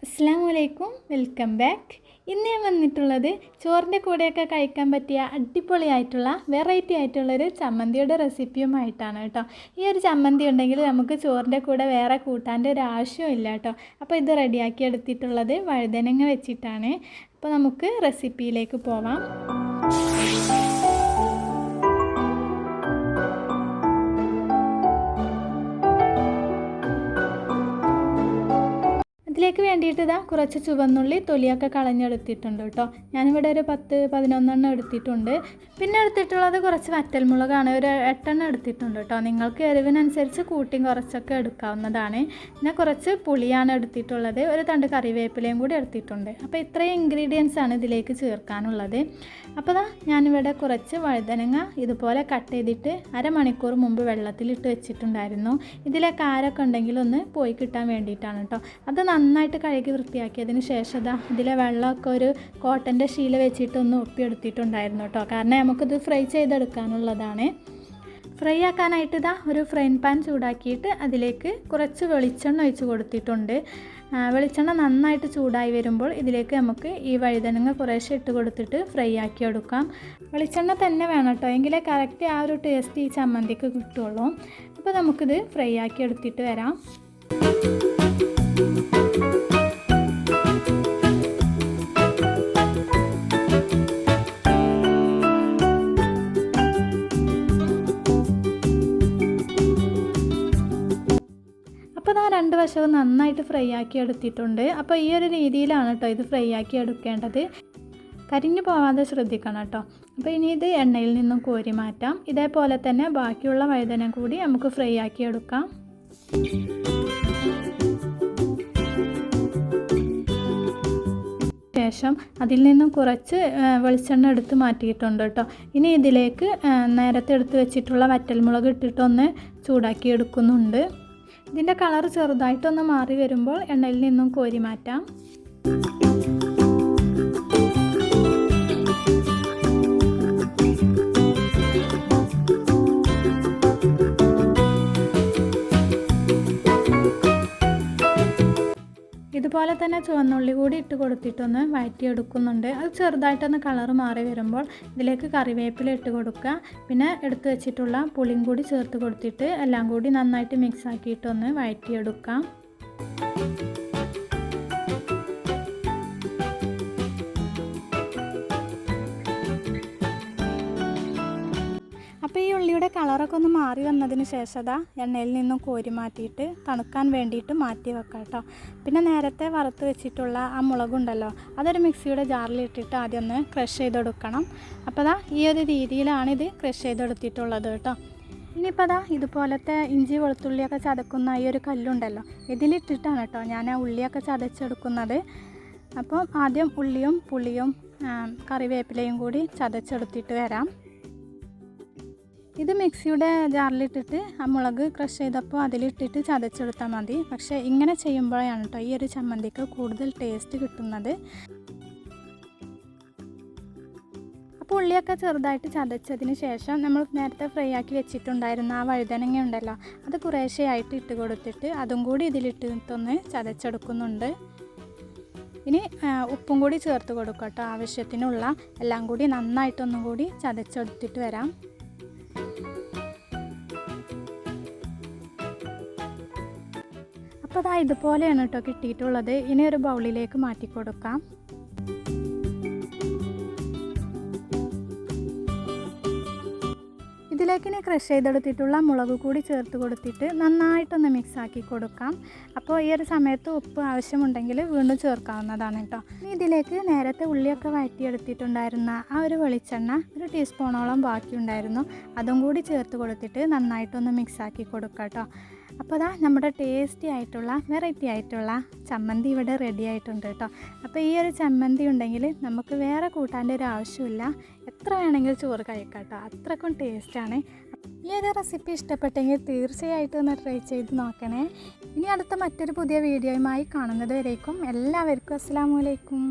അസ്സലാമലൈക്കും, welcome back. ഇന്ന് ഞാൻ വന്നിട്ടുള്ളത് ചോറിൻ്റെ കൂടെയൊക്കെ കഴിക്കാൻ പറ്റിയ അടിപൊളിയായിട്ടുള്ള വെറൈറ്റി ആയിട്ടുള്ളൊരു ചമ്മന്തിയുടെ റെസിപ്പിയുമായിട്ടാണ് കേട്ടോ. ഈ ഒരു ചമ്മന്തി ഉണ്ടെങ്കിൽ നമുക്ക് ചോറിൻ്റെ കൂടെ വേറെ കൂട്ടാൻ്റെ ഒരു ആവശ്യമില്ല കേട്ടോ. അപ്പോൾ ഇത് റെഡിയാക്കി എടുത്തിട്ടുള്ളത് വഴുതനങ്ങ വെച്ചിട്ടാണ്. അപ്പോൾ നമുക്ക് റെസിപ്പിയിലേക്ക് പോവാം. ഇതിലേക്ക് വേണ്ടിയിട്ട് കുറച്ച് ചുവന്നുള്ളി തൊലിയൊക്കെ കളഞ്ഞെടുത്തിട്ടുണ്ട് കേട്ടോ. ഞാനിവിടെ ഒരു 10-11 എടുത്തിട്ടുണ്ട്. പിന്നെ എടുത്തിട്ടുള്ളത് കുറച്ച് വറ്റൽമുളകാണ്, ഒരു 8 എടുത്തിട്ടുണ്ട് കേട്ടോ. നിങ്ങൾക്ക് എരിവിനനുസരിച്ച് കൂട്ടി കുറച്ചൊക്കെ എടുക്കാവുന്നതാണ്. പിന്നെ കുറച്ച് പുളിയാണ് എടുത്തിട്ടുള്ളത്, ഒരു തണ്ട് കറിവേപ്പിലയും കൂടി എടുത്തിട്ടുണ്ട്. അപ്പോൾ ഇത്രയും ഇൻഗ്രീഡിയൻസ് ആണ് ഇതിലേക്ക് ചേർക്കാനുള്ളത്. അപ്പോൾ ഞാനിവിടെ കുറച്ച് വഴുതനങ്ങ ഇതുപോലെ കട്ട് ചെയ്തിട്ട് അരമണിക്കൂർ മുമ്പ് വെള്ളത്തിലിട്ട് വെച്ചിട്ടുണ്ടായിരുന്നു. ഇതിലെ കാരൊക്കെ ഉണ്ടെങ്കിൽ ഒന്ന് പോയി കിട്ടാൻ വേണ്ടിയിട്ടാണ് കേട്ടോ. അത് നന്നായിട്ട് കഴുകി വൃത്തിയാക്കിയതിന് ശേഷം ഇതിലെ വെള്ളമൊക്കെ ഒരു കോട്ടൻ്റെ ശീല വെച്ചിട്ടൊന്ന് ഒപ്പിയെടുത്തിട്ടുണ്ടായിരുന്നു കേട്ടോ. കാരണം നമുക്കിത് ഫ്രൈ ചെയ്തെടുക്കാനുള്ളതാണ്. ഫ്രൈ ആക്കാനായിട്ട് ഒരു ഫ്രൈങ് പാൻ ചൂടാക്കിയിട്ട് അതിലേക്ക് കുറച്ച് വെളിച്ചെണ്ണ ഒഴിച്ച് കൊടുത്തിട്ടുണ്ട്. വെളിച്ചെണ്ണ നന്നായിട്ട് ചൂടായി വരുമ്പോൾ ഇതിലേക്ക് നമുക്ക് ഈ വഴുതനങ്ങ കുറേശ്ശെ ഇട്ട് കൊടുത്തിട്ട് ഫ്രൈ ആക്കി എടുക്കാം. വെളിച്ചെണ്ണ തന്നെ വേണം കേട്ടോ, എങ്കിലേ കറക്റ്റ് ആ ഒരു ടേസ്റ്റ് ഈ ചമ്മന്തിക്ക് കിട്ടുള്ളൂ. അപ്പോൾ നമുക്കിത് ഫ്രൈ ആക്കി എടുത്തിട്ട് വരാം. അപ്പോൾ രണ്ട് വശവും നന്നായിട്ട് ഫ്രൈ ആക്കി എടുത്തിട്ടുണ്ട്. അപ്പോൾ ഈ ഒരു രീതിയിലാണ് കേട്ടോ ഇത് ഫ്രൈ ആക്കി എടുക്കേണ്ടത്. കരിഞ്ഞു പോവാതെ ശ്രദ്ധിക്കണം കേട്ടോ. അപ്പോൾ ഇനി ഇത് എണ്ണയിൽ നിന്നും കോരി മാറ്റാം. ഇതേപോലെ തന്നെ ബാക്കിയുള്ള വഴുതന കൂടി നമുക്ക് ഫ്രൈ ആക്കി എടുക്കാം. ശേഷം അതിൽ നിന്നും കുറച്ച് വെളിച്ചെണ്ണ എടുത്ത് മാറ്റിയിട്ടുണ്ട് കേട്ടോ. ഇനി ഇതിലേക്ക് നേരത്തെ എടുത്ത് വെച്ചിട്ടുള്ള വറ്റൽമുളക് ഇട്ടിട്ടൊന്ന് ചൂടാക്കി എടുക്കുന്നുണ്ട്. ഇതിൻ്റെ കളർ ചെറുതായിട്ടൊന്ന് മാറി വരുമ്പോൾ എണ്ണയിൽ നിന്നും കോരി മാറ്റാം. ഇതുപോലെ തന്നെ ചുവന്നുള്ളി കൂടി ഇട്ട് കൊടുത്തിട്ടൊന്ന് വഴറ്റിയെടുക്കുന്നുണ്ട്. അത് ചെറുതായിട്ടൊന്ന് കളർ മാറി വരുമ്പോൾ ഇതിലേക്ക് കറിവേപ്പില ഇട്ട് കൊടുക്കുക. പിന്നെ എടുത്തു വെച്ചിട്ടുള്ള പുളിയും കൂടി ചേർത്ത് കൊടുത്തിട്ട് എല്ലാം കൂടി നന്നായിട്ട് മിക്സ് ആക്കിയിട്ടൊന്ന് വഴറ്റിയെടുക്കാം. അപ്പോൾ ഈ ഉള്ളിയുടെ കളറൊക്കെ ഒന്ന് മാറി വന്നതിന് ശേഷം എണ്ണയിൽ നിന്നും കോരി മാറ്റിയിട്ട് തണുക്കാൻ വേണ്ടിയിട്ട് മാറ്റി വെക്കാം കേട്ടോ. പിന്നെ നേരത്തെ വറുത്ത് വെച്ചിട്ടുള്ള ആ മുളകുണ്ടല്ലോ, അതൊരു മിക്സിയുടെ ജാറിലിട്ടിട്ട് ആദ്യം ഒന്ന് ക്രഷ് ചെയ്തെടുക്കണം. അപ്പോൾ ഈ ഒരു രീതിയിലാണ് ഇത് ക്രഷ് ചെയ്തെടുത്തിട്ടുള്ളത് കേട്ടോ. ഇനിയിപ്പോൾ ഇതുപോലത്തെ ഇഞ്ചി വെളുത്തുള്ളിയൊക്കെ ചതക്കുന്ന ഈ ഒരു കല്ലുണ്ടല്ലോ, ഇതിലിട്ടിട്ടാണ് കേട്ടോ ഞാൻ ആ ഉള്ളിയൊക്കെ ചതച്ചെടുക്കുന്നത്. അപ്പോൾ ആദ്യം ഉള്ളിയും പുളിയും കറിവേപ്പിലയും കൂടി ചതച്ചെടുത്തിട്ട് വരാം. ഇത് മിക്സിയുടെ ജാറിലിട്ടിട്ട് ആ മുളക് ക്രഷ് ചെയ്തപ്പോൾ അതിലിട്ടിട്ട് ചതച്ചെടുത്താൽ മതി. പക്ഷേ ഇങ്ങനെ ചെയ്യുമ്പോഴാണ് കേട്ടോ ഈ ഒരു ചമ്മന്തിക്ക് കൂടുതൽ ടേസ്റ്റ് കിട്ടുന്നത്. അപ്പോൾ ഉള്ളിയൊക്കെ ചെറുതായിട്ട് ചതച്ചതിന് ശേഷം നമ്മൾ നേരത്തെ ഫ്രൈ ആക്കി വെച്ചിട്ടുണ്ടായിരുന്ന ആ വഴുതനങ്ങ ഉണ്ടല്ലോ, അത് കുറേശ്ശെയായിട്ട് ഇട്ട് കൊടുത്തിട്ട് അതും കൂടി ഇതിലിട്ടിട്ടൊന്ന് ചതച്ചെടുക്കുന്നുണ്ട്. ഇനി ഉപ്പും കൂടി ചേർത്ത് കൊടുക്കുക കേട്ടോ, ആവശ്യത്തിനുള്ള. എല്ലാം കൂടി നന്നായിട്ടൊന്നും കൂടി ചതച്ചെടുത്തിട്ട് വരാം. അപ്പോൾ ഇതുപോലെയാണ് കേട്ടോ കിട്ടിയിട്ടുള്ളത്. ഇനി ഒരു ബൗളിലേക്ക് മാറ്റി കൊടുക്കാം. ഇതിലേക്ക് ഇനി ക്രഷ് ചെയ്തെടുത്തിട്ടുള്ള മുളക് കൂടി ചേർത്ത് കൊടുത്തിട്ട് നന്നായിട്ടൊന്ന് മിക്സ് ആക്കി കൊടുക്കാം. അപ്പോൾ ഈ ഒരു സമയത്ത് ഉപ്പ് ആവശ്യമുണ്ടെങ്കിൽ വീണ്ടും ചേർക്കാവുന്നതാണ് കേട്ടോ. ഇനി ഇതിലേക്ക് നേരത്തെ ഉള്ളിയൊക്കെ വഴറ്റിയെടുത്തിട്ടുണ്ടായിരുന്ന ആ ഒരു വെളിച്ചെണ്ണ ഒരു ടീസ്പൂണോളം ബാക്കിയുണ്ടായിരുന്നു, അതും കൂടി ചേർത്ത് കൊടുത്തിട്ട് നന്നായിട്ടൊന്ന് മിക്സ് ആക്കി കൊടുക്കാം കേട്ടോ. അപ്പോൾ നമ്മുടെ ടേസ്റ്റി ആയിട്ടുള്ള വെറൈറ്റി ആയിട്ടുള്ള ചമ്മന്തി ഇവിടെ റെഡി ആയിട്ടുണ്ട് കേട്ടോ. അപ്പോൾ ഈ ഒരു ചമ്മന്തി ഉണ്ടെങ്കിൽ നമുക്ക് വേറെ കൂട്ടാൻ്റെ ഒരു ആവശ്യമില്ല, എത്ര വേണമെങ്കിലും ചോറ് കഴിക്കാം കേട്ടോ. അത്രക്കും ടേസ്റ്റാണ്. ഈ ഒരു റെസിപ്പി ഇഷ്ടപ്പെട്ടെങ്കിൽ തീർച്ചയായിട്ടും ഒന്ന് ട്രൈ ചെയ്ത് നോക്കണേ. ഇനി അടുത്ത മറ്റൊരു പുതിയ വീഡിയോയുമായി കാണുന്നത് വരേക്കും എല്ലാവർക്കും അസ്സലാമു അലൈക്കും.